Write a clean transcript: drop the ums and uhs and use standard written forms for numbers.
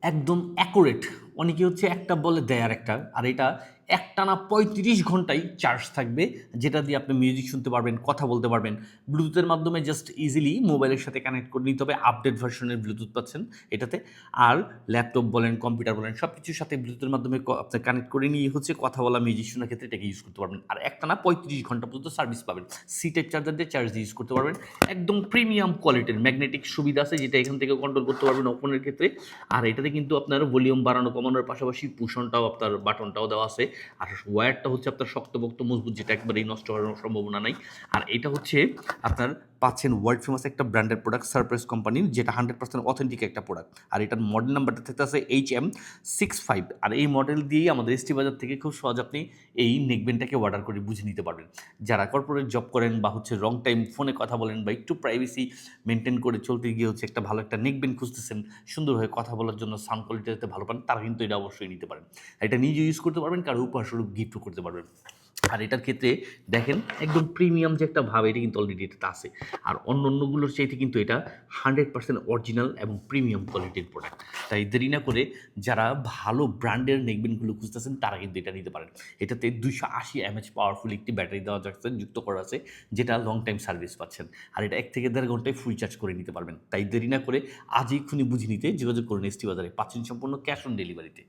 একদম অ্যাকুরেট। অনেকে হচ্ছে একটা বলে দেয় আরেকটা। আর এটা একটানা ৩৫ ঘন্টাই চার্জ থাকবে, যেটা দিয়ে আপনি মিউজিক শুনতে পারবেন, কথা বলতে পারবেন। ব্লুটুথের মাধ্যমে জাস্ট ইজিলি মোবাইলের সাথে কানেক্ট করে নিতে হবে। আপডেট ভার্সনের ব্লুটুথ পাচ্ছেন এটাতে। আর ল্যাপটপ বলেন, কম্পিউটার বলেন, সবকিছুর সাথে ব্লুটুথের মাধ্যমে আপনি কানেক্ট করে নিয়ে হচ্ছে কথা বলা, মিউজিক শোনার ক্ষেত্রে এটাকে ইউজ করতে পারবেন। আর একটানা ৩৫ ঘন্টা পর্যন্ত সার্ভিস পাবেন। সি টাইপ চার্জার দিয়ে চার্জ দিয়ে ইউজ করতে পারবেন। একদম প্রিমিয়াম কোয়ালিটির ম্যাগনেটিক সুবিধা আছে, যেটা এখান থেকে কন্ট্রোল করতে পারবেন ওপেনের ক্ষেত্রে। আর এটাতে কিন্তু আপনার ভলিউম বাড়ানো কমানোর পাশাপাশি পুষণটাও আপনার বাটনটাও দেওয়া আছে। আর ওয়্যারটা হচ্ছে আপনার শক্তপোক্ত মজবুত, যেটা একবারেই নষ্ট হওয়ার সম্ভাবনা নাই। আর এটা হচ্ছে আপনার পাচ্ছেন ওয়ার্ল্ড ফেমাস একটা ব্র্যান্ডের প্রোডাক্ট, সারপ্রাইজ কোম্পানির, যেটা 100% অথেন্টিক একটা প্রোডাক্ট। আর এটার মডেল নাম্বারটা থাকতে আছে HM65। আর এই মডেল দিয়েই আমাদের এসটি বাজার থেকে খুব সহজ আপনি এই নেকবেনটাকে অর্ডার করে বুঝে নিতে পারবেন। যারা কর্পোরেট জব করেন বা হচ্ছে রং টাইম ফোনে কথা বলেন বা একটু প্রাইভেসি মেনটেন করে চলতে গিয়ে হচ্ছে একটা ভালো একটা নেকবেন খুঁজতেছেন, সুন্দরভাবে কথা বলার জন্য সাউন্ড কোয়ালিটি যাতে ভালো পান, তারা কিন্তু এটা অবশ্যই নিতে পারেন। এটা নিজে ইউজ করতে পারবেন, কারো উপহারস্বরূপ গিফটও করতে পারবেন। আর এটার ক্ষেত্রে দেখেন একদম প্রিমিয়াম যে একটা ভাব, এটা কিন্তু অলরেডি এটাতে আছে। আর অন্য অন্যগুলোর চাইতে কিন্তু এটা 100% অরিজিনাল এবং প্রিমিয়াম কোয়ালিটির প্রোডাক্ট। তাই দেরি না করে যারা ভালো ব্র্যান্ডের নেকবেনগুলো খুঁজতেছেন, তারা কিন্তু এটা নিতে পারেন। এটাতে 280 mAh পাওয়ারফুল একটি ব্যাটারি দেওয়া যাচ্ছে, যুক্ত করা আছে, যেটা লং টাইম সার্ভিস পাচ্ছেন। আর এটা 1 থেকে 1.5 ঘন্টায় ফুল চার্জ করে নিতে পারবেন। তাই দেরি না করে আজই এক্ষুনি বুঝে নিতে যোগাযোগ করুন এসটি বাজারে। পাচ্ছেন সম্পূর্ণ ক্যাশ অন ডেলিভারিতে।